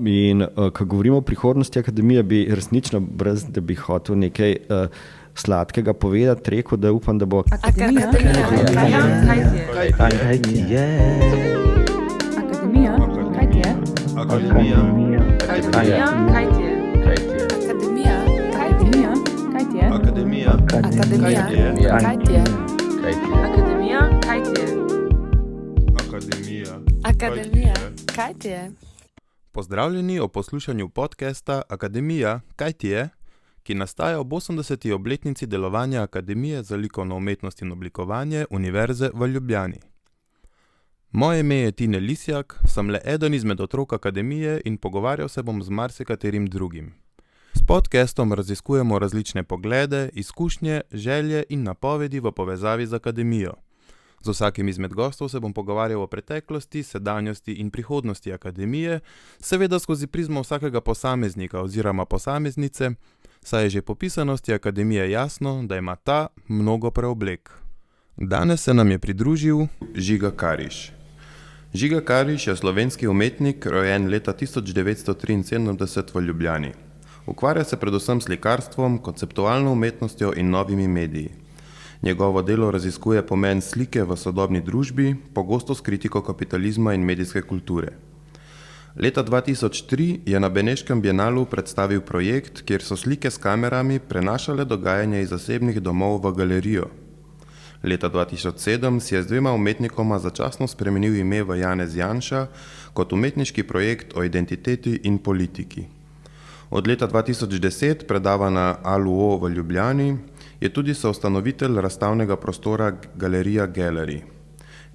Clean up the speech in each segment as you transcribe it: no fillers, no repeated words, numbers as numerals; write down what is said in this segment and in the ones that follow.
In ko govorimo o prihodnosti akademije, bi resnično, brez da bi hotel nekaj sladkega povedati, rekel, da upam, da bo Akademija. Kaj ti je? Akademija. Kaj ti je? Akademija. Kaj ti je? Akademija. Kaj ti je? Akademija. Akademija. Kaj ti je? Akademija. Kaj ti je? Akademija. Akademija. Kaj ti je? Pozdravljeni o poslušanju podcasta Akademija, kaj ti je, ki nastaja ob 80. obletnici delovanja Akademije za likovno umetnost in oblikovanje Univerze v Ljubljani. Moje ime je Tine Lisjak, sem le eden izmed otrok Akademije in pogovarjal se bom z marsikaterim drugim. S podcastom raziskujemo različne poglede, izkušnje, želje in napovedi v povezavi z Akademijo. Z vsakim izmed gostov se bom pogovarjal o preteklosti, sedanjosti in prihodnosti Akademije, seveda skozi prizmo vsakega posameznika oziroma posameznice, saj je že po pisanosti Akademije jasno, da ima ta mnogo preoblek. Danes se nam je pridružil Žiga Kariš. Žiga Kariš je slovenski umetnik, rojen leta 1973 v Ljubljani. Ukvarja se predvsem s slikarstvom, konceptualno umetnostjo in novimi mediji. Njegovo delo raziskuje pomen slike v sodobni družbi, pogosto s kritiko kapitalizma in medijske kulture. Leta 2003 je na Beneškem bienalu predstavil projekt, kjer so slike s kamerami prenašale dogajanje iz zasebnih domov v galerijo. Leta 2007 si je z dvema umetnikoma začasno spremenil ime v Janez Janša kot umetniški projekt o identiteti in politiki. Od leta 2010 predava na ALUO v Ljubljani, je tudi soustanovitelj razstavnega prostora Galerija Gallery.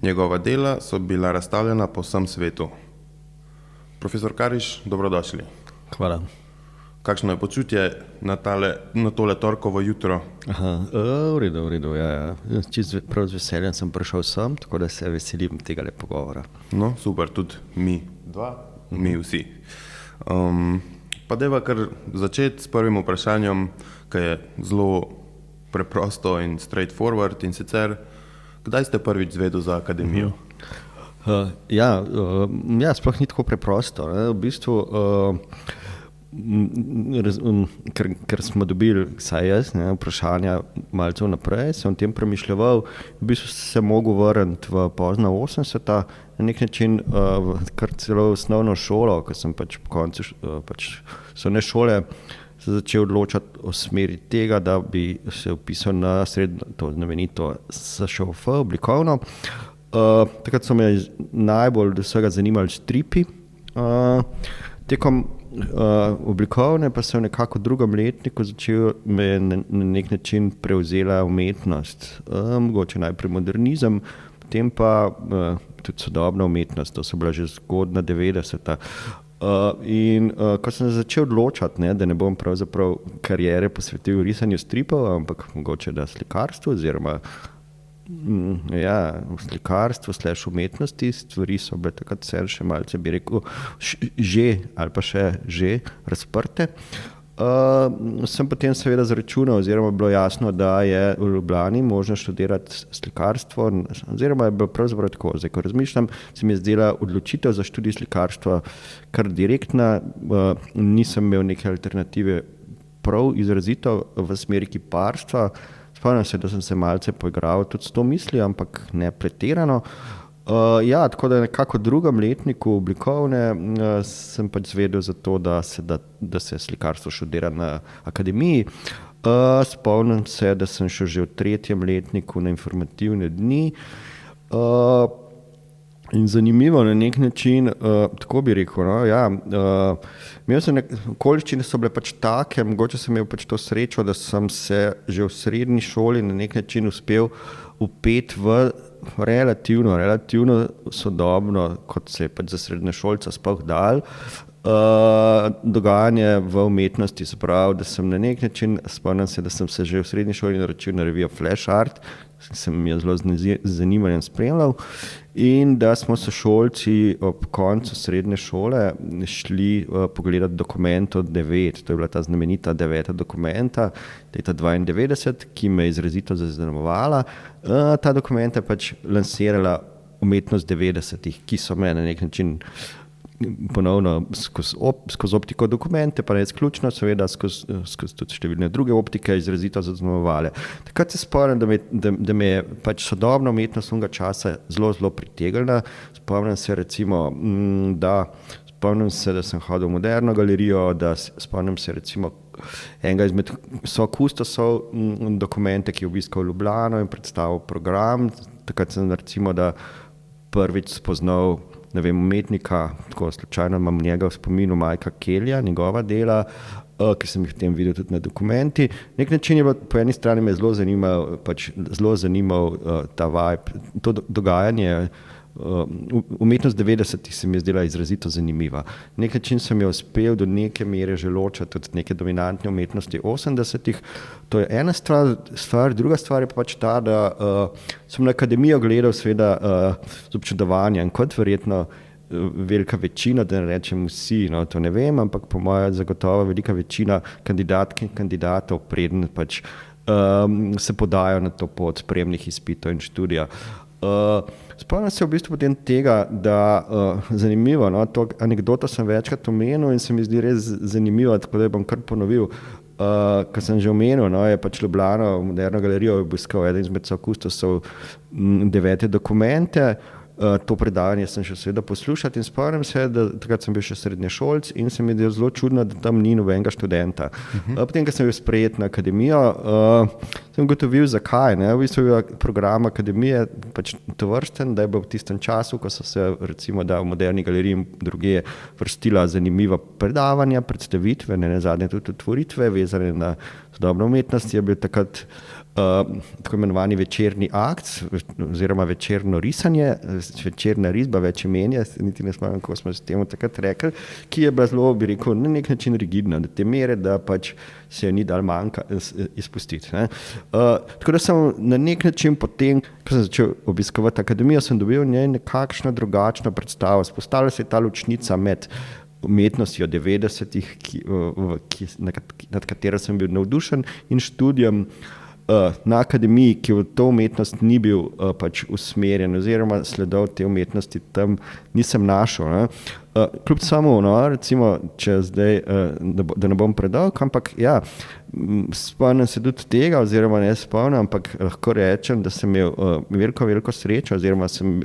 Njegova dela so bila razstavljena po vsem svetu. Profesor Kariš, dobrodošli. Hvala. Kakšno je počutje na tole torkovo jutro? V redu, ja. Prav z veseljem sem prišel sem, tako da se veselim tega pogovora. No, super, tudi mi mi vsi. Pa deva kar začeti s prvim vprašanjem, ki je zelo preprosto in straightforward, in sicer, kdaj ste prvič zvedeli za Akademijo? Sploh ni tako preprosto. Ne? V bistvu, ker smo dobili, vsaj jaz, vprašanja malce vnaprej, sem o tem premišljeval, v bistvu se mogel vrniti v pozna 80-ta, na nek način kar celo osnovno šolo, ko sem pač po koncu osnovne šole se začel odločati o smeri tega, da bi se vpisal na srednjo, to znamenito SŠOF, oblikovno. Takrat so me najbolj do vsega zanimali stripi. Tekom oblikovne pa sem nekako v drugem letniku začel me na nek način prevzela umetnost. Mogoče najprej modernizem, potem pa tudi sodobna umetnost, to so bila že zgodna 90-ta. Ko sem začel odločati, da ne bom pravzaprav kariere posvetil risanju stripov, ampak mogoče da slikarstvu oziroma slikarstvu / umetnosti, stvari so bile takrat še malce, bi rekel, že razprte. Sem potem seveda zračunal oziroma bilo jasno, da je v Ljubljani možno študirati slikarstvo oziroma je bilo pravzaprav tako. Zdaj, ko razmišljam, se mi je zdela odločitev za študij slikarstva kar direktna, nisem imel neke alternative prav izrazito v smeri kiparstva. Spomnim se, da sem se malce poigral tudi s to mislijo, ampak ne pretirano. Tako da nekako v drugem letniku oblikovne sem pač zvedel za to, da se slikarstvo študira na Akademiji. Spomnim se, da sem šel že v tretjem letniku na informativne dni. In zanimivo na nek način, tako bi rekel, imel sem okoliščine so bile pač take, mogoče sem imel pač to srečo, da sem se že v srednji šoli na nek način uspel vpeti v relativno sodobno, kot se je pač za srednješolca sploh dal, dogajanje v umetnosti, se pravi, da sem na nek način, spomnim se, da sem se že v srednji šoli naročil na revijo Flash Art, sem jo zelo z zanimanjem spremljal, in da smo sošolci ob koncu srednje šole šli pogledati Documento 9, to je bila ta znamenita 9. Documenta, leta 92, ki me je izrazito zaznamovala. Ta Documenta je pač lansirala umetnost 90-ih, ki so me na nek način ponovno skozi optiko dokumente, pa ne izključno, seveda skozi tudi številne druge optike izrazito zaznamovale. Takrat se spomnim, da me je pač sodobna umetnost onega časa zelo pritegnila. Spomnim se recimo, da sem hodil v Moderno galerijo, spomnim se recimo enega izmed kustosov dokumente, ki je obiskal Ljubljano in predstavil program. Takrat sem recimo, da prvič spoznal umetnika, tako slučajno imam njega v spominu, Mikea Kellya, njegova dela, ki sem jih potem videl tudi na dokumenti. Nek način je bilo, po eni strani me zelo zanimal ta vibe, to dogajanje. Umetnost 90-ih se mi je zdela izrazito zanimiva. Nek način sem jo uspel do neke mere že ločati od neke dominantne umetnosti 80-ih. To je ena stvar, druga stvar je pa pač ta, da sem na akademijo gledal seveda z občudovanjem, kot verjetno velika večina, da ne rečem vsi, no, to ne vem, ampak po mojem zagotovo velika večina kandidatk in kandidatov preden pač se podajo na to pot spremnih izpitov in študija. Spomnim se v bistvu potem tega, da zanimivo, no, to anekdoto sem večkrat omenil in se mi zdi res zanimivo, tako da bom kar ponovil. Kar sem že omenil, no, je pač Ljubljano v Moderno galerijo obiskal eden izmed kustosov 9. dokumente. To predavanje sem še seveda poslušati in spomnim se, da takrat sem bil še srednješolc in se mi je zelo čudno, da tam ni nobenega študenta. Potem, ko sem bil sprejet na akademijo, sem ugotovil, zakaj. Ne? V bistvu je program akademije pač tovrsten, da je bil v tistem času, ko so se recimo v Moderni galeriji in drugje vrstila zanimiva predavanja, predstavitve, ne zadnje tudi otvoritve, vezane na sodobno umetnost, je bil takrat tako imenovani večerni akt oziroma večerno risanje, večerna risba, več imenja, niti ne spomnim, kako smo se temu takrat rekli, ki je bila zelo, bi rekel, na nek način rigidna, do te mere, da pač se jo ni dal manjka izpustiti. Tako da sem na nek način potem, ko sem začel obiskovati akademijo, sem dobil nekakšno drugačno predstavo. Spostavila se je ta ločnica med umetnostjo 90-ih, nad katero sem bil navdušen, in študijem na akademiji, ki v to umetnost ni bil pač usmerjen oziroma sledov te umetnosti tam nisem našel. Ne. Kljub samo, no, recimo, če zdaj, da ne bom predolg, ampak ja, spomnim se tudi tega, oziroma ne spomnim, ampak lahko rečem, da sem imel veliko srečo, oziroma sem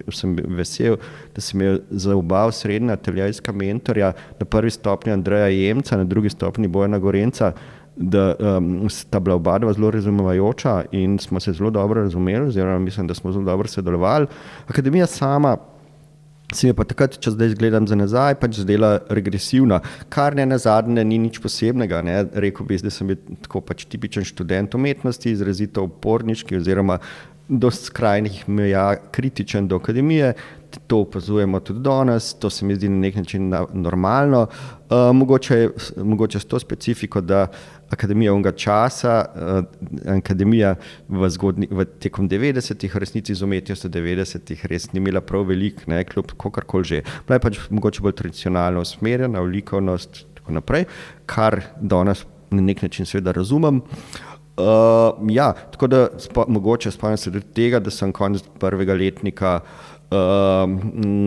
vesel, da sem imel za oba srednja ateljejska mentorja, na prvi stopnji Andreja Jemca, na drugi stopnji Bojana Gorenca, da sta bila oba dva zelo razumevajoča in smo se zelo dobro razumeli, oziroma mislim, da smo zelo dobro sodelovali. Akademija sama se mi pa takrat, če zdaj gledam za nazaj, pač zdela regresivna, kar ne nazadnje ni nič posebnega. Ne. Rekel bi, da sem bil tako pač tipičen študent umetnosti, izrazito uporniški oziroma do skrajnih meja kritičen do akademije. To opazujemo tudi danes, to se mi zdi na nek način normalno. Mogoče s to specifiko, da akademija onega časa, akademija tekom 90-ih, resnici z umetnostjo 90-ih res ni imela prav veliko, ne, kljub kakorkoli že. Bila je pač mogoče bolj tradicionalno usmerjena v likovnost in tako naprej, kar danes na nek način seveda razumem. Ja, tako da mogoče spomnim se tudi tega, da sem konec prvega letnika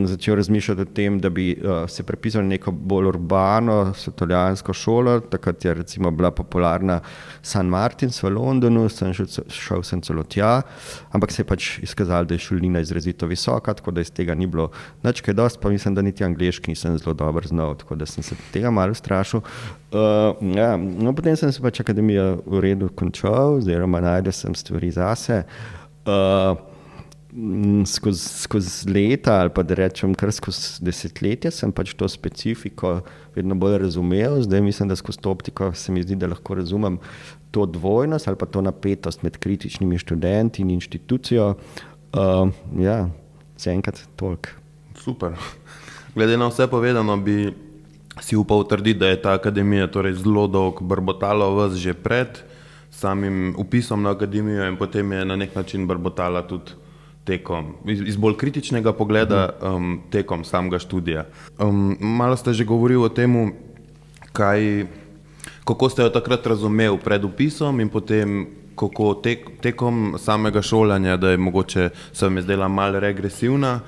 začel razmišljati o tem, da bi se prepisal na neko bolj urbano svetovljansko šolo. Takrat je recimo bila popularna St. Martin's v Londonu, šel sem celo tja, ampak se je pač izkazalo, da je šolnina izrazito visoka, tako da iz tega ni bilo nič kaj dosti, pa mislim, da niti angleški nisem zelo dobro znal, tako da sem se tega malo strašil. Ja, no, potem sem se pač akademijo v redu končal, oziroma najdel sem stvari zase. Skozi leta ali pa da rečem kar skozi desetletja sem pač to specifiko vedno bolj razumel. Zdaj mislim, da skozi to optiko se mi zdi, da lahko razumem to dvojnost ali pa to napetost med kritičnimi študenti in inštitucijo. Ja, zaenkrat toliko. Super. Glede na vse povedano bi si upal trditi, da je ta akademija torej zelo dolgo brbotala vas že pred samim vpisom na akademijo in potem je na nek način brbotala tudi iz bolj kritičnega pogleda tekom samega študija. Malo ste že govorili o tem, kako ste jo takrat razumeli pred vpisom in potem kako tekom samega šolanja, da je mogoče se vam je zdela malo regresivna.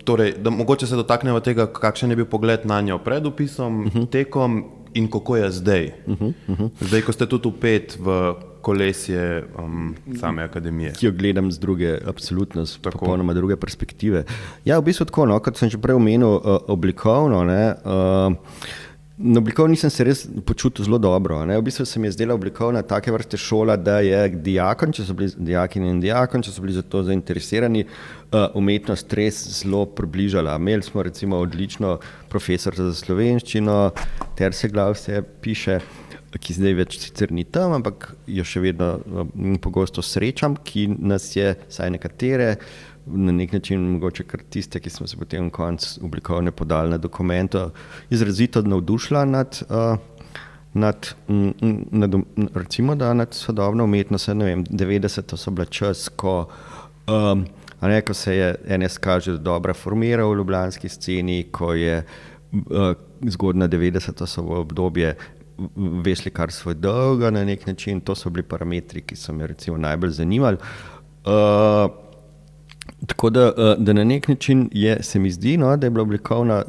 Torej, da mogoče se dotaknemo tega, kakšen je bil pogled na njo pred upisom, tekom in kako je zdaj. Zdaj, ko ste tudi upet v kolesje same akademije. Ki jo gledam z druge, absolutno z popolnoma druge perspektive. Ja, v bistvu tako, no, kot sem že prej omenil, oblikovno, ne, na oblikovni nisem se res počutil zelo dobro. Ne. V bistvu se mi je zdela oblikovna take vrste šola, da je dijakon, če so bili dijakinje in dijakon, če so bili za to zainteresirani, umetnost res zelo približala. Imeli smo recimo odlično profesor za slovenščino, Terseglav se piše, ki zdaj več sicer ni tam, ampak jo še vedno pogosto srečam, ki nas je, saj nekatere, na nek način mogoče kar tiste, ki smo se potem konc oblikovne podali na dokumento, izrazito navdušila nad recimo, da nad sodobno umetnostjo, ne vem, 90 so bila čas, ko se je NSK že dobro formiral v ljubljanski sceni, ko je zgodna 90 so v obdobje vesli kar svoj dolga na nek način, to so bili parametri, ki so me recimo najbolj zanimali. Tako da na nek način se mi zdi, no, da je bilo oblikovno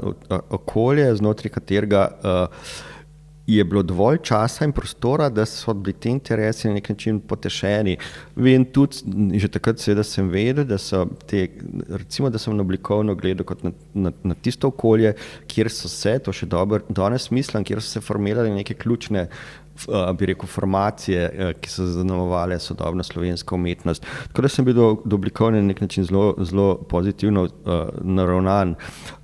okolje, znotraj katerega je bilo dovolj časa in prostora, da so bili te interesi na nek način potešeni. Vem tudi, že takrat seveda sem vedel, da so recimo, da sem na oblikovno gledal kot na tisto okolje, kjer so se, to še dobro danes mislim, kjer so se formirale neke ključne, bi rekel, formacije, ki so zaznamovale sodobno slovensko umetnost. Tako da sem bil do oblikovne na nek način zelo pozitivno naravnan.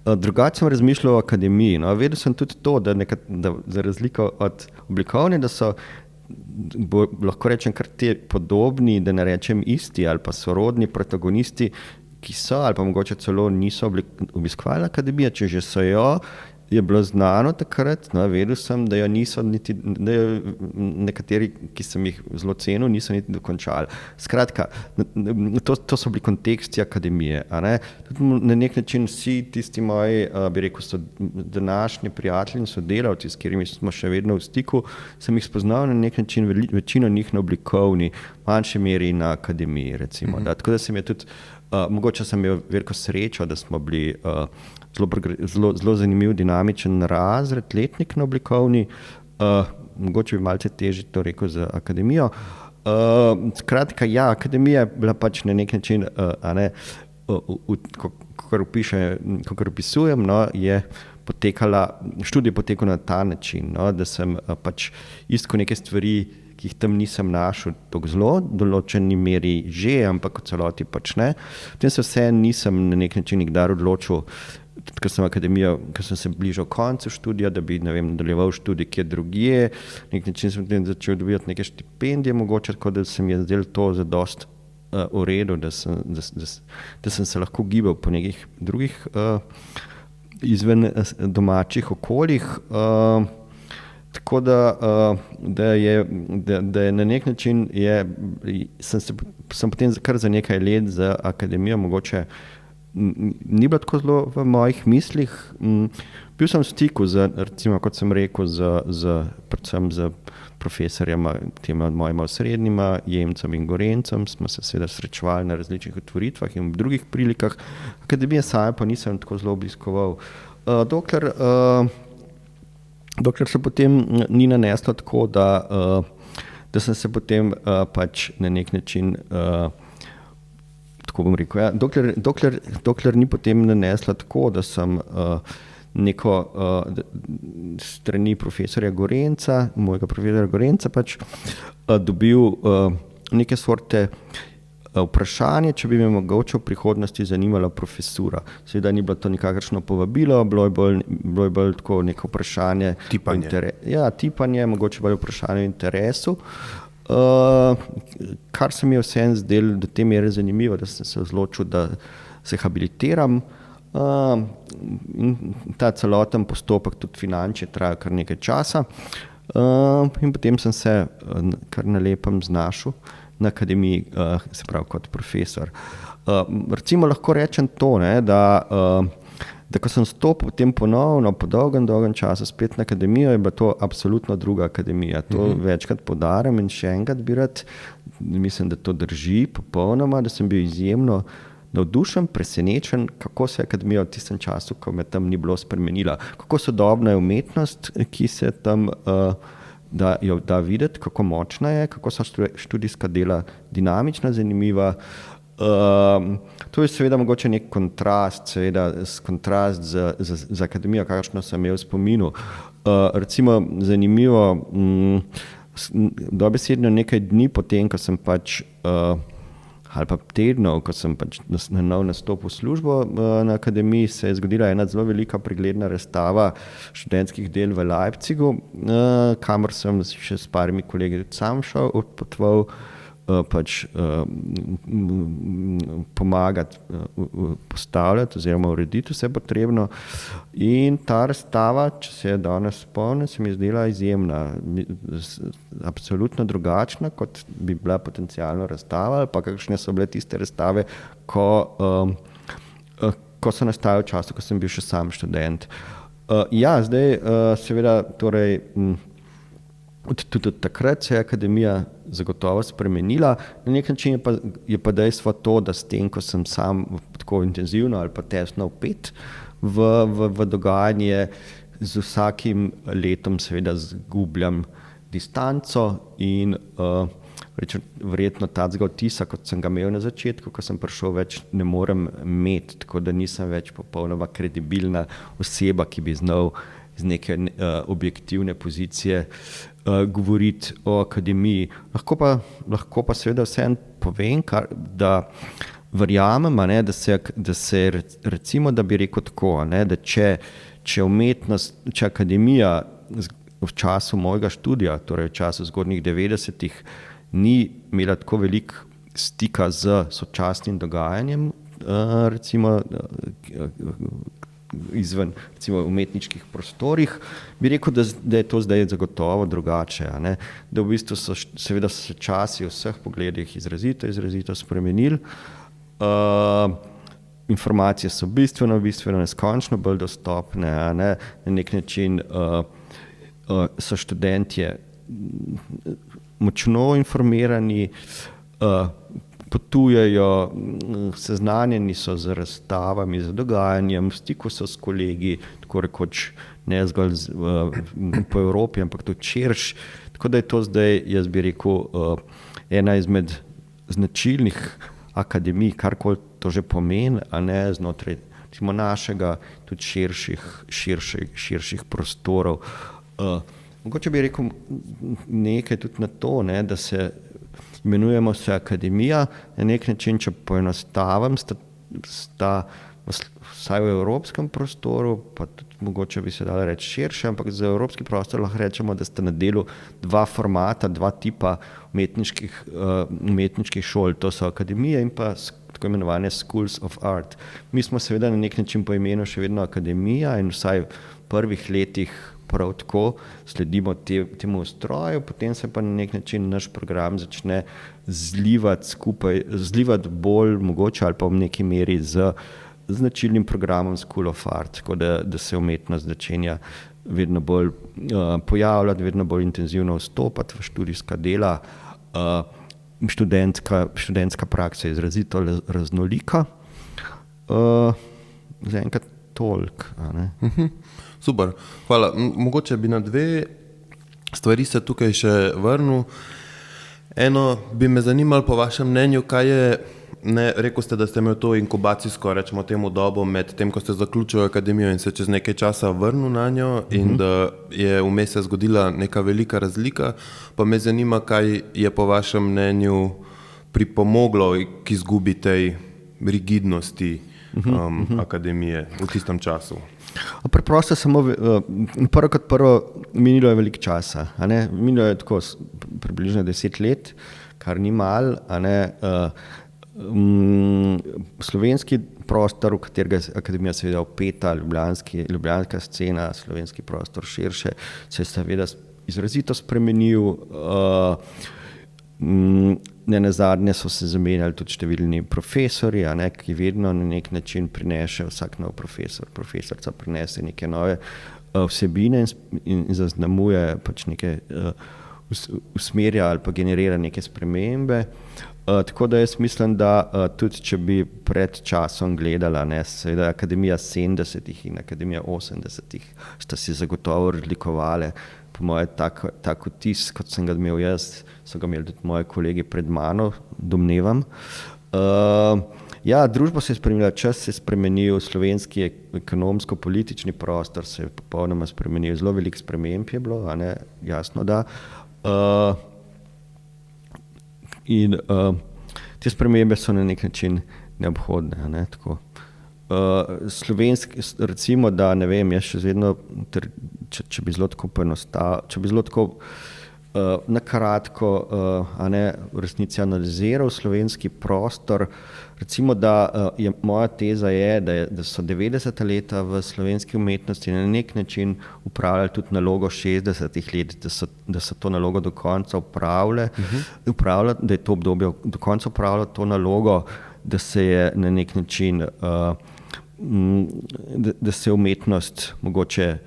Drugače sem razmišljal o akademiji. No. Vedel sem tudi to, da za razliko od oblikovne, da so, lahko rečem, kar te podobni, da ne rečem isti ali pa sorodni protagonisti, ki so ali pa mogoče celo niso obiskovali akademije, če že so jo, je bilo znano takrat, no, vedel sem, da jo niso niti, da jo nekateri, ki sem jih zelo cenil, niso niti dokončali. Skratka, to so bili konteksti akademije. A ne? Na nek način vsi tisti moji, bi rekel, so današnji prijatelji in sodelavci, s katerimi smo še vedno v stiku, sem jih spoznal na nek način, večino njih na oblikovni, manjši meri na akademiji, recimo. Tako da sem je tudi, mogoče sem imel veliko srečo, da smo bili zelo zanimiv, dinamičen razred, letnik na oblikovni, mogoče bi malce težje to rekel za akademijo. Skratka, ja, akademija je bila pač na nek način, kakor opisujem, no, je potekala, študij potekal na ta način, no, da sem pač iskal neke stvari, ki jih tam nisem našel tako zelo, v določeni meri že, ampak v celoti pač ne. Potem se vseeno nisem na nek način nikdar odločil, ko sem se bližal koncu študija, da bi, ne vem, nadaljeval študij kje drugje. Na nek način sem potem začel dobivati neke štipendije, mogoče tako, da se mi je zdelo to zadosti v redu, da sem se lahko gibal po nekih drugih izven domačih okoljih. Tako da je na nek način sem potem kar za nekaj let za akademijo mogoče ni bilo tako zelo v mojih mislih. Bil sem v stiku recimo, kot sem rekel, predvsem z profesorjema, tema mojima osrednjima, Jemcem in Gorencem, smo se seveda srečevali na različnih otvoritvah in v drugih prilikah. Akademije same pa nisem tako zelo obiskoval. Dokler se potem ni naneslo tako, da sem se potem pač na nek način, tako bom rekel, ja, dokler ni potem naneslo tako, da sem neko strani profesorja Gorenca, mojega profesorja Gorenca pač dobil neke sorte vprašanje, če bi me mogoče v prihodnosti zanimala profesura. Seveda ni bilo to nikakršno povabilo, bilo je bolj tako neko vprašanje. Tipanje. Tipanje, mogoče bolj vprašanje o interesu. Kar se mi je vseeno zdelo do te mere zanimivo, da sem se odločil, da se habilitiram. In ta celoten postopek tudi finančni traja kar nekaj časa. In potem sem se kar na lepem znašel na akademiji, se pravi kot profesor. Recimo lahko rečem to, ne, da ko sem stopil potem ponovno po dolgem času spet na akademijo, je bila to absolutno druga akademija. To večkrat poudarjam in še enkrat bi rad, mislim, da to drži popolnoma, da sem bil izjemno navdušen, presenečen, kako se je akademija v tistem času, ko me tam ni bilo, spremenila. Kako sodobna je umetnost, ki se tam jo da videti, kako močna je, kako so študijska dela dinamična, zanimiva. To je seveda mogoče nek kontrast, z akademijo, kakšno sem imel v spominu. Recimo zanimivo, dobesedno nekaj dni potem, ko sem ali pa tednov, ko sem na nov nastopil službo na akademiji, se je zgodila ena zelo velika pregledna razstava študentskih del v Leipzigu, kamor sem še s parimi kolegi sam šel, odpotoval, pomagati postavljati oziroma urediti vse potrebno. In ta razstava, če se je danes spomnim, se mi je zdela izjemna, absolutno drugačna, kot bi bila potencialno razstava, ali pa kakšne so bile tiste razstave, ko so nastajale v času, ko sem bil še sam študent. Zdaj seveda torej tudi od takrat se je akademija zagotovo spremenila. Na nek način je pa dejstvo to, da s tem, ko sem sam tako intenzivno ali pa tesno vpet v dogajanje, z vsakim letom seveda zgubljam distanco in verjetno tacga vtisa, kot sem ga imel na začetku, ko sem prišel, več ne morem imeti, tako da nisem več popolnoma kredibilna oseba, ki bi znal z neke objektivne pozicije govoriti o akademiji. Lahko pa seveda vseeno povem, da verjamem, da se recimo, da bi rekel tako, da če umetnost, če akademija v času mojega študija, torej v času zgodnjih 90-ih, ni imela tako veliko stika z sočasnim dogajanjem, recimo izven umetniških prostorih, bi rekel, da je to zdaj zagotovo drugače. Da v bistvu seveda so se časi v vseh pogledih izrazito spremenili. Informacije so bistveno neskončno bolj dostopne. Na nek način so študentje močno informirani, potujejo, seznanjeni so z razstavami, z dogajanjem, v stiku so s kolegi, tako rekoč ne zgolj po Evropi, ampak tudi širš. Tako da je to zdaj, jaz bi rekel, ena izmed značilnih akademij, karkoli to že pomeni, a ne znotraj našega, tudi širših prostorov. Mogoče bi rekel nekaj tudi na to, da se imenujemo se akademija, na nek način, če poenostavim, sta vsaj v evropskem prostoru, pa tudi mogoče bi se dalo reči širše, ampak za evropski prostor lahko rečemo, da sta na delu dva formata, dva tipa umetniških šol. To so akademije in pa tako imenovane Schools of Art. Mi smo seveda na nek način po imenu še vedno akademija in vsaj v prvih letih prav tako sledimo temu ustroju, potem se pa na nek način naš program začne zlivati bolj mogoče ali pa v neki meri z značilnim programom School of Art, tako da se umetnost začenja vedno bolj pojavljati, vedno bolj intenzivno vstopati v študijska dela. Študentska praksa je izrazito raznolika. Zaenkrat toliko. Super, hvala. Mogoče bi na dve stvari se tukaj še vrnil. Eno bi me zanimalo po vašem mnenju, kaj je, rekel ste, da ste imeli to inkubacijsko, rečemo temu dobo med tem, ko ste zaključili akademijo in se čez nekaj časa vrnil na njo in da je vmes se zgodila neka velika razlika, pa me zanima, kaj je po vašem mnenju pripomoglo k izgubi tej rigidnosti akademije v tistem času. Preprosto samo prvo minilo je veliko časa. Minilo je tako približno 10 let, kar ni malo. Slovenski prostor, v katerega je akademija seveda vpeta, ljubljanska scena, slovenski prostor širše, se je seveda izrazito spremenil. Nenazadnje so se zamenjali tudi številni profesorji, ki vedno na nek način prinese, vsak nov profesorca prinese neke nove vsebine in zaznamuje pač neke usmerja ali pa generira neke spremembe. Tako da jaz mislim, da tudi če bi pred časom gledala, seveda Akademija 70-ih in Akademija 80-ih sta si zagotovo razlikovale. Po mojem tak vtis, kot sem ga imel jaz, so ga imeli tudi moji kolegi pred mano, domnevam. Družba se je spremenila, čas se je spremenil, slovenski ekonomsko-politični prostor se je popolnoma spremenil, zelo veliko sprememb je bilo, jasno da. In te spremembe so na nek način neobhodne. Tako. Slovenski, recimo, da ne vem, jaz še vedno, če bi zelo tako poenostavil, če bi zelo tako na kratko v resnici analiziral slovenski prostor, recimo, da moja teza je, da so 90. leta v slovenski umetnosti na nek način upravljali tudi nalogo 60. let, da so to nalogo do konca upravljali, da je to obdobje do konca upravljalo to nalogo, da se je na nek način, da se umetnost mogoče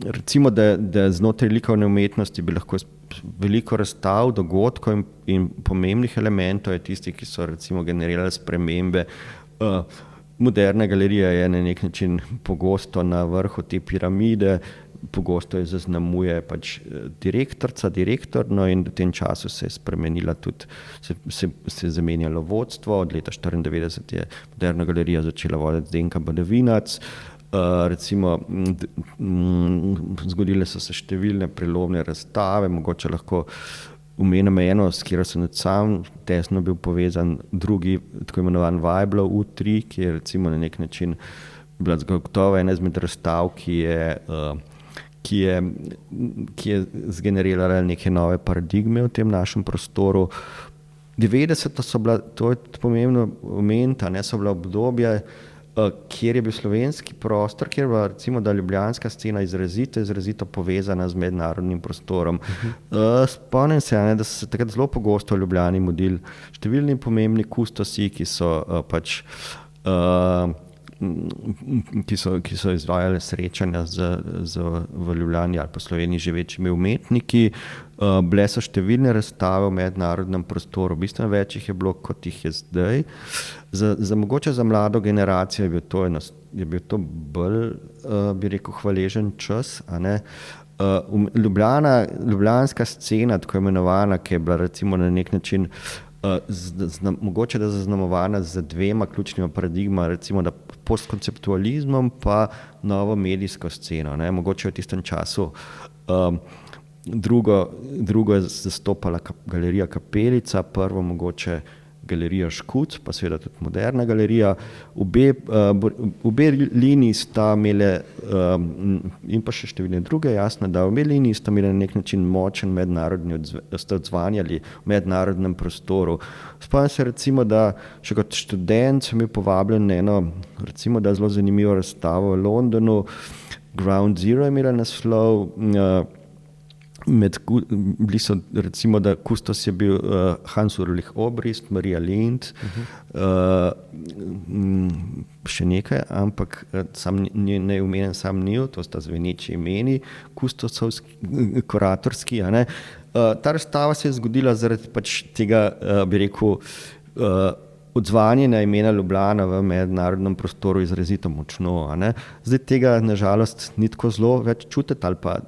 recimo, da znotraj likovne umetnosti bi lahko veliko razstav, dogodkov in pomembnih elementov je tisti, ki so recimo generirali spremembe. Moderna galerija je na nek način pogosto na vrhu te piramide, pogosto je zaznamuje pač direktor, in v tem času se je spremenila tudi, se je zamenjalo vodstvo, od leta 1994 je Moderna galerija začela voditi Zdenka Badavinac. Recimo, zgodile so se številne prelomne razstave, mogoče lahko omenim eno, s katero sem sam tesno bil povezan, drugi, tako imenovan Vajblov U3, ki je recimo na nek način bila gotovo ena izmed razstav, ki je zgenerirala neke nove paradigme v tem našem prostoru. 90 so bila, to je pomembno omeniti, so bila obdobja, kjer je bil slovenski prostor, kjer je bila recimo, da ljubljanska scena izrazito povezana z mednarodnim prostorom. Spomnim se, da so se takrat zelo pogosto v Ljubljani mudili številni pomembni kustosi, ki so izvajali srečanja v Ljubljani ali po Sloveniji živečimi umetniki. Bile so številne razstave v mednarodnem prostoru, bistveno več jih je bilo, kot jih je zdaj. Mogoče za mlado generacijo je bil to bolj, bi rekel, hvaležen čas. Ljubljanska scena, tako imenovana, ki je bila recimo na nek način mogoče da zaznamovana z dvema ključnima paradigma, recimo da postkonceptualizmom pa novo medijsko sceno. Mogoče v tistem času drugo je zastopala galerija Kapelica, prvo mogoče galerija Škuc, pa seveda tudi Moderna galerija. Obe liniji sta imele, in pa še številne druge, jasno, da obe liniji sta imele na nek način močen mednarodni, sta odzvanjali v mednarodnem prostoru. Spomnim se recimo, da še kot študent sem bil povabljen na eno, recimo, da zelo zanimivo razstavo v Londonu. Ground Zero je imela naslov, bili so recimo, da kustos je bil Hans Ulrich Obrist, Marija Lind, še nekaj, ampak ne omenjen sam njiju, to sta zveneči imeni, kustosovski, kuratorski. Ta razstava se je zgodila zaradi pač tega, bi rekel, odzvanjena imena Ljubljana v mednarodnem prostoru izrazito močno. Zdaj tega nažalost ni tako zelo več čutiti, ali pa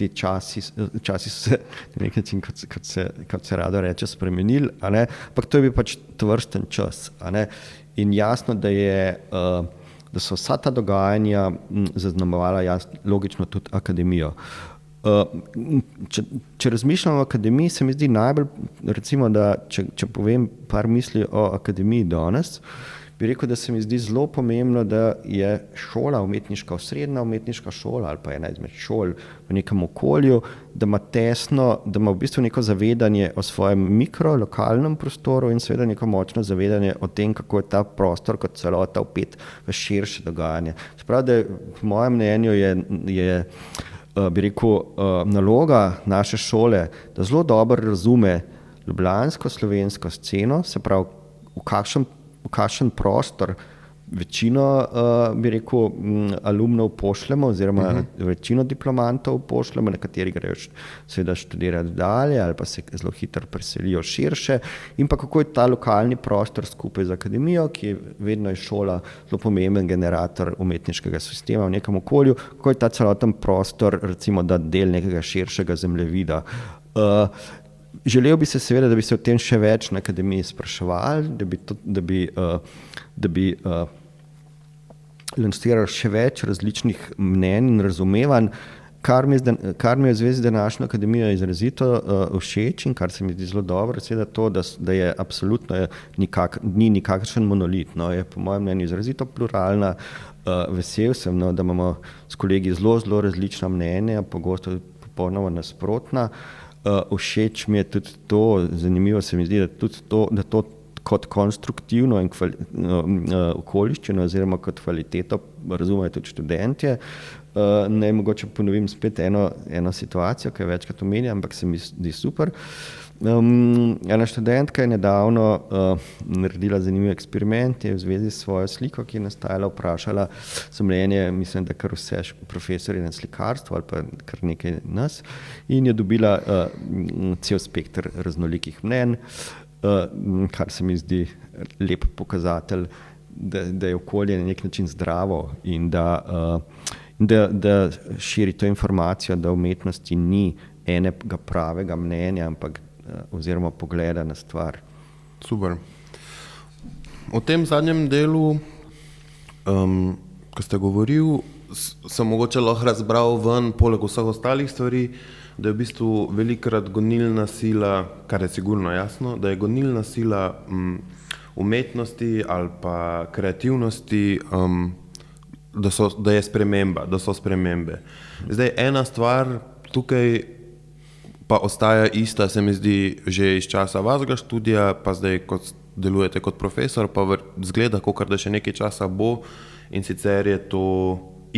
te časi so se na nek način, kot se rado reče, spremenili, ampak to je bil pač tovrsten čas. In jasno, da so vsa ta dogajanja zaznamovala logično tudi akademijo. Če razmišljam o akademiji, se mi zdi najbolj, recimo, da če povem par misli o akademiji danes, bi rekel, da se mi zdi zelo pomembno, da je šola umetniška, osrednja umetniška šola ali pa ena izmed šol v nekem okolju, da ima v bistvu neko zavedanje o svojem lokalnem prostoru in seveda neko močno zavedanje o tem, kako je ta prostor kot celota vpet v širše dogajanje. Se pravi, da po mojem mnenju je bi rekel, naloga naše šole, da zelo dobro razume ljubljansko slovensko sceno, se pravi, v kakšen prostor večino, bi rekel, alumnov pošljemo, oziroma večino diplomantov pošljemo, nekateri grejo seveda študirati dalje ali pa se zelo hitro preselijo širše, in pa kako je ta lokalni prostor skupaj z akademijo, ki vedno je šola zelo pomemben generator umetniškega sistema v nekem okolju, kako je ta celoten prostor, recimo, da del nekega širšega zemljevida. Želel bi se seveda, da bi se o tem še več na akademiji spraševali, da bi lansirali še več različnih mnenj in razumevanj. Kar mi je v zvezi z današnjo akademijo izrazito všeč in kar se mi zdi zelo dobro, je to, da je absolutno ni nikakršen monolit. No, je po mojem mnenju izrazito pluralna. Vesel sem, no, da imamo s kolegi zelo različna mnenja, pogosto popolnoma nasprotna. Všeč mi je tudi to, zanimivo se mi zdi, da to kot konstruktivno in okoliščino oziroma kot kvaliteto razumejo tudi študentje. Naj mogoče ponovim spet eno situacijo, ki jo večkrat omenjam, ampak se mi zdi super. Ena študentka je nedavno naredila zanimiv eksperiment, je v zvezi s svojo sliko, ki je nastajala, vprašala so mnenje, mislim, da kar vse profesorji na slikarstvu ali pa kar nekaj nas, in je dobila cel spekter raznolikih mnenj, kar se mi zdi lep pokazatelj, da je okolje na nek način zdravo in da širi to informacijo, da umetnosti ni enega pravega mnenja, ampak oziroma pogleda na stvar. Super. O tem zadnjem delu, ko ste govoril, sem mogoče lahko razbral ven, poleg vseh ostalih stvari, da je v bistvu velikokrat gonilna sila, kar je sigurno jasno, da je gonilna sila umetnosti ali pa kreativnosti, da je sprememba, da so spremembe. Zdaj, ena stvar tukaj pa ostaja ista, se mi zdi, že iz časa vašega študija, pa zdaj, kot delujete kot profesor, pa zgleda, kakor da še nekaj časa bo, in sicer je to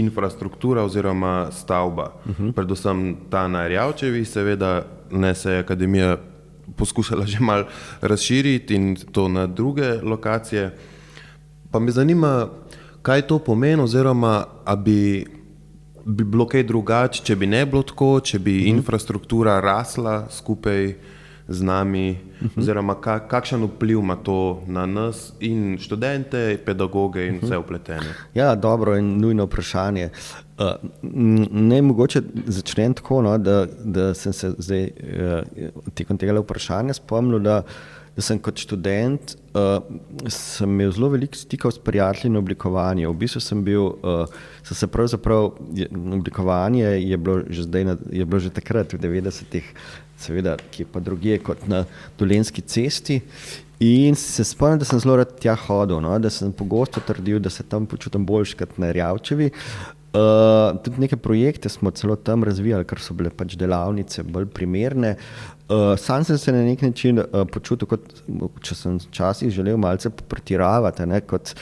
infrastruktura oziroma stavba. Predvsem ta na Erjavčevi, seveda ne se je akademija poskušala že malo razširiti in to na druge lokacije. Pa me zanima, kaj to pomeni, oziroma a bi bilo kaj drugače, če bi ne bilo tako, če bi infrastruktura rasla skupaj z nami, oziroma kakšen vpliv ima to na nas in študente, pedagoge in vse vpletene? Ja, dobro in nujno vprašanje. Naj mogoče začnem tako, no, da sem se zdaj tekom tega vprašanja spomnil, da sem kot študent sem imel zelo veliko stikov s prijatelji na oblikovanju. V bistvu sem se pravzaprav, oblikovanje je bilo že takrat v 90-ih, seveda, ki je pa drugje kot na Dolenjski cesti, in se spomnim, da sem zelo rad tja hodil, no, da sem pogosto trdil, da se tam počutim boljše kot na Erjavčevi. Tudi neke projekte smo celo tam razvijali, ker so bile pač delavnice bolj primerne. Sam sem se na nek način počutil, kot če sem včasih želel malce pretiravati, ne, kot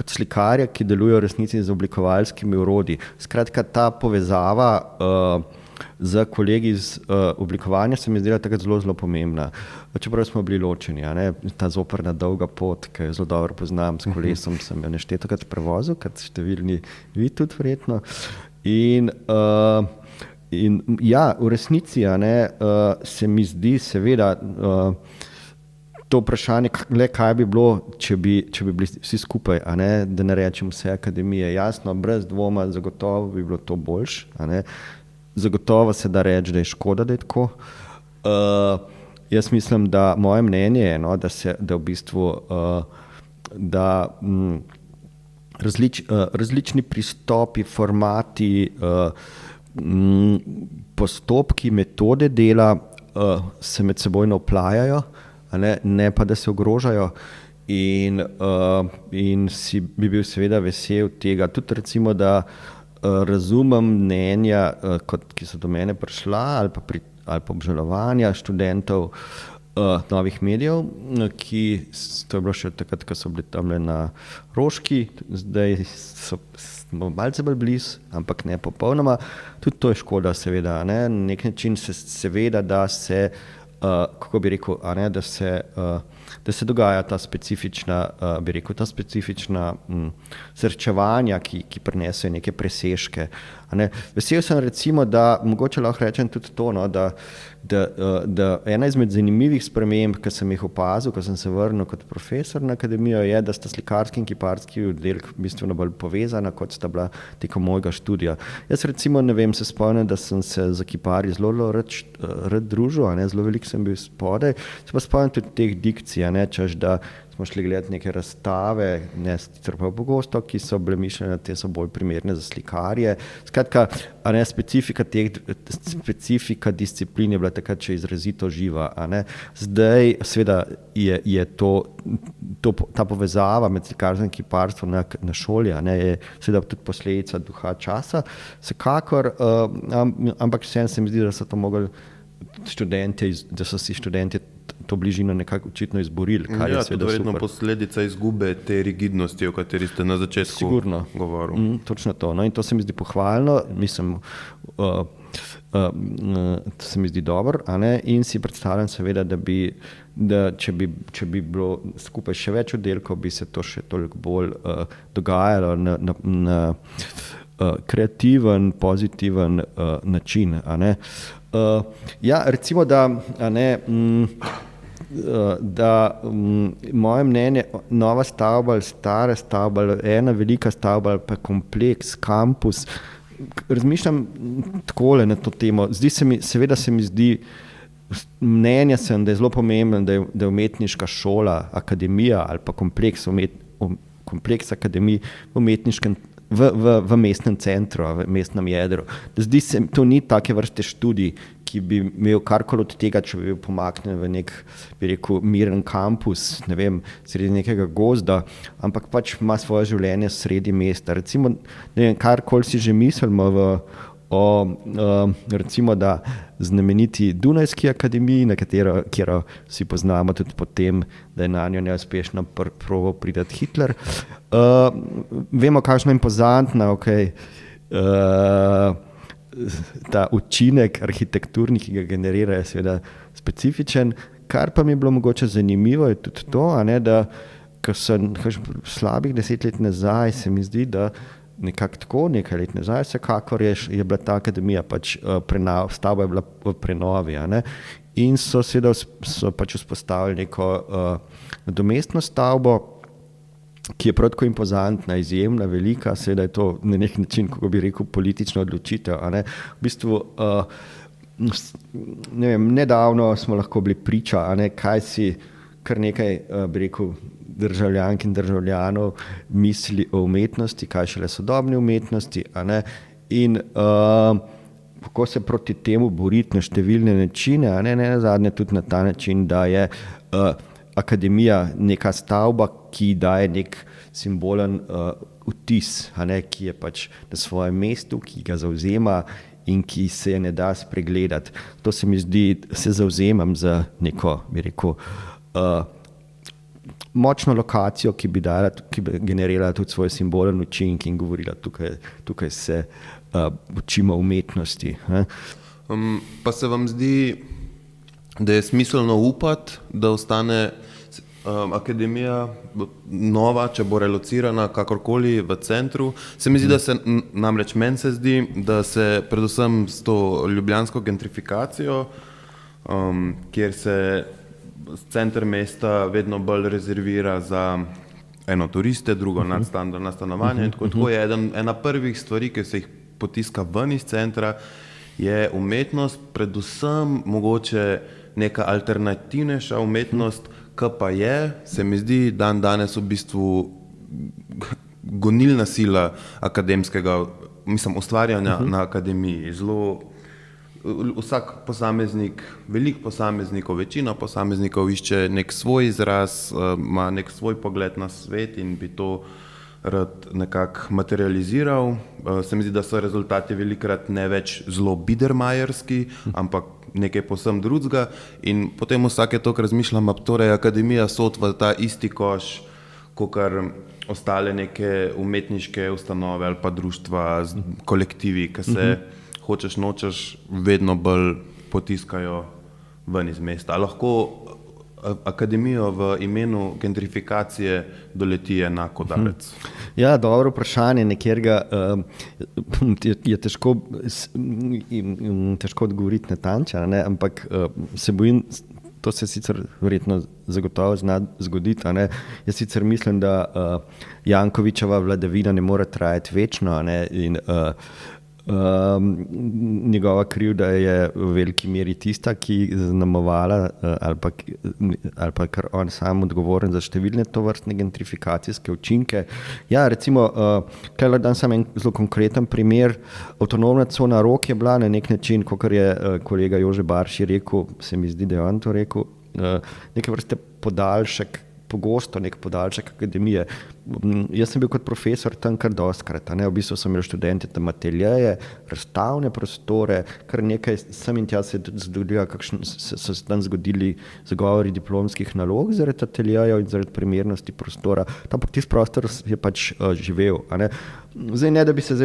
slikarja, ki delujejo v resnici z oblikovalskimi orodji. Skratka, ta povezava z kolegi iz oblikovanja se mi zdela takrat zelo pomembna. Čeprav smo bili ločeni, ne? Ta zoprna dolga pot, ki jo zelo dobro poznam, s kolesom sem jo neštetokrat prevozil, kot številni vi tudi verjetno. In ja, v resnici se mi zdi seveda to vprašanje, kaj bi bilo, če bi bili vsi skupaj, da ne rečem vse akademije. Jasno, brez dvoma, zagotovo bi bilo to boljše. Zagotovo se da reči, da je škoda, da je tako. Jaz mislim, da moje mnenje je, no, da v bistvu različni pristopi, formati, postopki, metode dela se med seboj oplajajo, ne pa da se ogrožajo, in bi bil seveda vesel tega. Tudi recimo, da razumem mnenja, ki so do mene prišla, ali pa obžalovanja študentov novih medijev, to je bilo še takrat, ko so bili tamle na Roški, zdaj smo malce bolj blizu, ampak ne popolnoma. Tudi to je škoda, seveda. Na nek način se seveda da se kako bi rekel, da se dogaja ta specifična, ta specifična srečevanja, ki prinesejo neke presežke. Vesel sem recimo, da mogoče lahko rečem tudi to, no, da ena izmed zanimivih sprememb, ki sem jih opazil, ko sem se vrnil kot profesor na akademijo, je, da sta slikarski in kiparski oddelek bistveno bolj povezana, kot sta bila tekom mojega študija. Jaz recimo, ne vem, se spomnim, da sem se za kiparji zelo rad družil, zelo veliko sem bil spodaj, se pa spomnim tudi teh dikcij, češ, da smo šli gledati neke razstave, ne sicer pa pogosto, ki so bile mišljene, te so bolj primerne za slikarje. Skratka, specifika discipline je bila takrat še izrazito živa. Zdaj seveda je ta povezava med slikarstvom in kiparstvom na šoli, je seveda tudi posledica duha časa. Vsekakor, ampak vseeno se mi zdi, da so to mogli da so si študenti to bližino nekako očitno izborili, kar je seveda super. To je posledica izgube te rigidnosti, o kateri ste na začetku govorili. Točno to. No, in to se mi zdi pohvalno, mislim, to se mi zdi dobro, in si predstavljam seveda, da če bi bilo skupaj še več oddelkov, bi se to še toliko bolj dogajalo na kreativen, pozitiven način. Recimo, da moje mnenje, nova stavba ali stara stavba ali ena velika stavba ali pa kompleks, kampus, razmišljam takole na to temo. Seveda se mi zdi, mnenja sem, da je zelo pomembno, da je umetniška šola, akademija ali pa kompleks akademij v umetniškem v mestnem centru, v mestnem jedru. Zdi se, to ni take vrste študij, ki bi imel karkoli od tega, če bi bil pomaknjen v nek, bi rekel, miren kampus, ne vem, sredi nekega gozda, ampak pač ima svoje življenje sredi mesta. Recimo, ne vem, karkoli si že mislimo recimo, da znameniti Dunajski akademiji, kjer vsi poznamo tudi potem, da je na njo neuspešno proval priti Hitler. Vemo, kakšno impozantna, ta učinek arhitekturni, ki ga generira, je seveda specifičen. Kar pa mi je bilo mogoče zanimivo, je tudi to, da ko sem slabih 10 let nazaj, se mi zdi, da nekako tako, nekaj let nazaj, vsekakor je bila ta akademija, stavba je bila v prenovi, in so pač vzpostavili neko nadomestno stavbo, ki je prav tako impozantna, izjemna, velika, seveda je to na nek način, kako bi rekel, politična odločitev. V bistvu, ne vem, nedavno smo lahko bili priča, kaj si kar nekaj, bi rekel, državljank in državljanov misli o umetnosti, kaj šele sodobni umetnosti, in kako se proti temu boriti na številne načine, ne nazadnje tudi na ta način, da je akademija neka stavba, ki daje nek simbolen vtis, ki je pač na svojem mestu, ki ga zavzema in ki se je ne da spregledati. To se mi zdi, se zavzemam za neko, bi rekel, močno lokacijo, ki bi generirala tudi svoj simbolen učinek in govorila, tukaj se učimo umetnosti. Pa se vam zdi, da je smiselno upati, da ostane akademija nova, če bo relocirana kakorkoli v centru? Se mi zdi, da se, namreč meni se zdi, da se predvsem s to ljubljansko gentrifikacijo, kjer se center mesta vedno bolj rezervira za eno turiste, drugo nadstandardna stanovanja, in tako je ena prvih stvari, ki se jih potiska ven iz centra, je umetnost, predvsem mogoče neka alternativnejša umetnost, ki pa je, se mi zdi, danes v bistvu gonilna sila akademskega, ustvarjanja na akademiji. Vsak posameznik, veliko posameznikov, večina posameznikov išče nek svoj izraz, ima nek svoj pogled na svet in bi to rad nekako materializiral. Se mi zdi, da so rezultati velikokrat ne več zelo bidermajerski, ampak nekaj povsem drugega, in potem vsake toliko razmišljam, torej akademija sodi v ta isti koš, kakor ostale neke umetniške ustanove ali pa društva, kolektivi, ki se hočeš nočeš vedno bolj potiskajo ven iz mesta. A lahko akademijo v imenu gentrifikacije doleti enak udarec? Ja, dobro vprašanje, nekjerga je težko odgovoriti natančno, ne, ampak se bojim, to se sicer verjetno zagotovo zna zgoditi. Jaz sicer mislim, da Jankovićeva vladavina ne more trajati večno, ne, in njegova krivda je v veliki meri tista, ki je zaznamovala ali pa kar on sam odgovoren za številne tovrstne gentrifikacijske učinke. Ja, recimo, tukaj dam samo en zelo konkreten primer. Avtonomna cona Rok je bila na nek način, kakor je kolega Jože Barši rekel, se mi zdi, da je on to rekel, neke vrste podaljšek, pogosto nek podaljšek akademije. Jaz sem bil kot profesor tam kar dostkrat, v bistvu so imeli študenti tam ateljeje, razstavne prostore, kar nekaj sem in tja se zgodilo, so se tam zgodili zagovori diplomskih nalog zaradi ateljejev in zaradi primernosti prostora. Ampak tisti prostor je pač živel. Zdaj ne, da bi se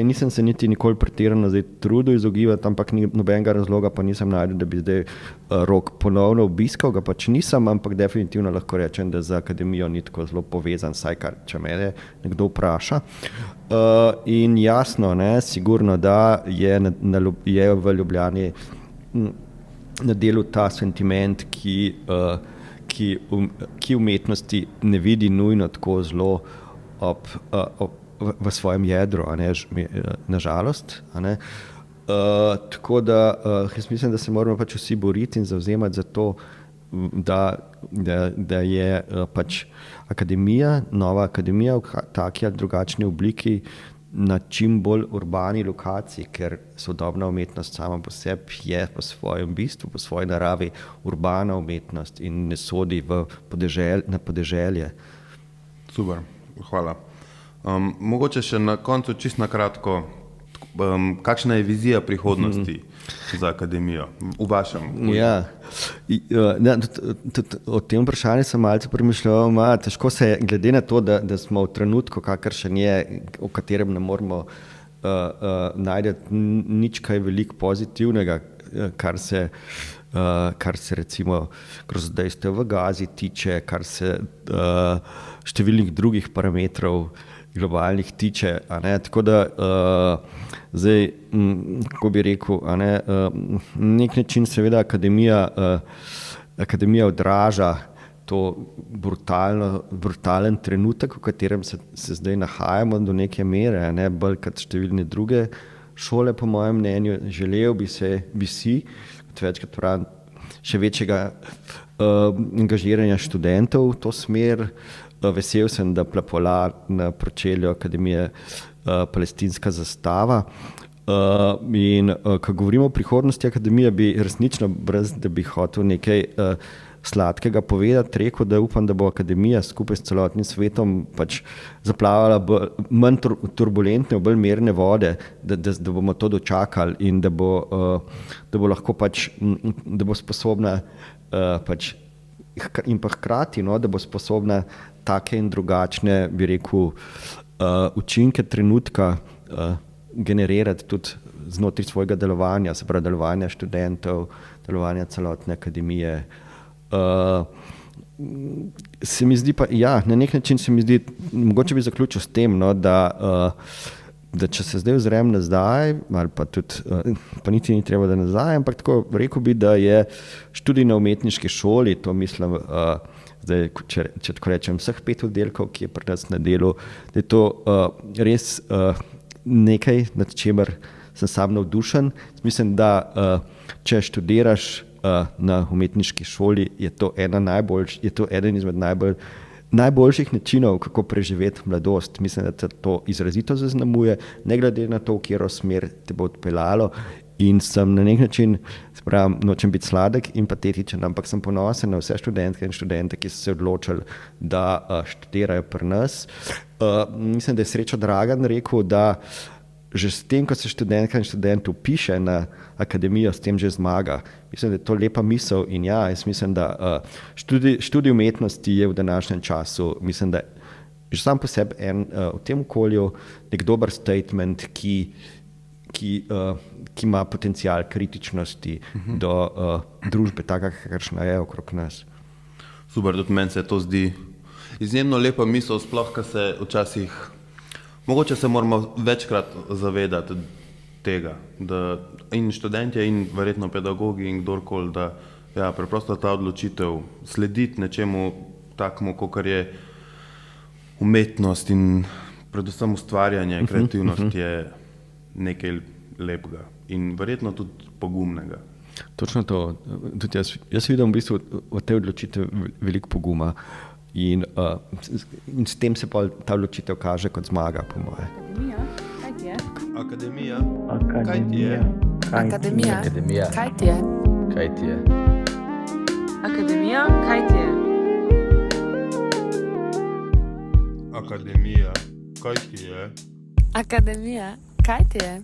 nisem se niti nikoli pretirano trudil izogibati, ampak ni nobenega razloga pa nisem našel, da bi zdaj Rok ponovno obiskal, ga pač nisem, ampak definitivno lahko rečem, da z akademijo ni tako zelo povezan, saj kar, če mene nekdo vpraša. In jasno, sigurno, da je v Ljubljani na delu ta sentiment, ki umetnosti ne vidi nujno tako zelo v svojem jedru, nažalost. Tako da jaz mislim, da se moramo pač vsi boriti in zavzemati za to, da je pač akademija, nova akademija v taki ali drugačni obliki na čim bolj urbani lokaciji, ker sodobna umetnost sama po sebi je po svojem bistvu, po svoji naravi urbana umetnost in ne sodi na podeželje. Super, hvala. Mogoče še na koncu čisto na kratko, kakšna je vizija prihodnosti za akademijo v vašem? Ja, o tem vprašanju sem malce premišljal, težko se, glede na to, da smo v trenutku, kakršen je, o katerem ne moremo najti nič kaj veliko pozitivnega, kar se recimo grozodejstev v Gazi tiče, kar se številnih drugih parametrov globalnih tiče, tako da zdaj, kako bi rekel, na nek način seveda akademija odraža to brutalen trenutek, v katerem se zdaj nahajamo do neke mere, bolj kot številne druge šole, po mojem mnenju. Želel bi si, kot večkrat pravim, še večjega angažiranja študentov v to smer. Vesel sem, da plapola na pročelju akademije palestinska zastava. In ko govorimo o prihodnosti akademije, bi resnično, brez da bi hotel nekaj sladkega povedati, rekel, da upam, da bo akademija skupaj s celotnim svetom pač zaplavala manj turbulentne, bolj mirne vode, da bomo to dočakali in da bo lahko pač, da bo sposobna pač in pa hkrati, da bo sposobna take in drugačne, bi rekel, učinke trenutka generirati tudi znotraj svojega delovanja, se pravi delovanja študentov, delovanja celotne akademije. Se mi zdi pa, na nek način se mi zdi, mogoče bi zaključil s tem, da če se zdaj ozrem nazaj, ali pa tudi, pa niti ni treba, da nazaj, ampak tako rekel bi, da je študij na umetniški šoli, to mislim, zdaj, če tako rečem, vseh 5 oddelkov, ki je pri nas na delu, da je to res nekaj, nad čemer sem sam navdušen. Mislim, da če študiraš na umetniški šoli, je to eden izmed najboljših načinov, kako preživeti mladost. Mislim, da te to izrazito zaznamuje, ne glede na to, v katero smer te bo odpeljalo. In sem na nek način, nočem biti sladek in patetičen, ampak sem ponosen na vse študentke in študente, ki so se odločili, da študirajo pri nas. Mislim, da je Srečo Dragan rekel, da že s tem, ko se študentka in študent vpiše na akademijo, s tem že zmaga. Mislim, da je to lepa misel in jaz mislim, da študij umetnosti je v današnjem času, mislim, da že sam po sebi v tem okolju nek dober statement, ki ima potencial kritičnosti do družbe, taka, kakršna je okrog nas. Super, tudi meni se to zdi izjemno lepa misel, sploh, ko se včasih, mogoče se moramo večkrat zavedati tega, da in študentje in verjetno pedagogi in kdorkoli, da ja, preprosto ta odločitev slediti nečemu takmu, kakor je umetnost in predvsem ustvarjanje, kreativnost je nekaj lepega in verjetno tudi pogumnega. Točno to. Tudi jaz vidim v bistvu v tej odločitvi veliko poguma in s tem se pa ta odločitev kaže kot zmaga, po moje. Akademija, kaj ti je? Akademija, kaj ti je? Kaj ti je? Akademija, kaj ti je? Akademija, kaj ti je? Akademija, kaj ti je?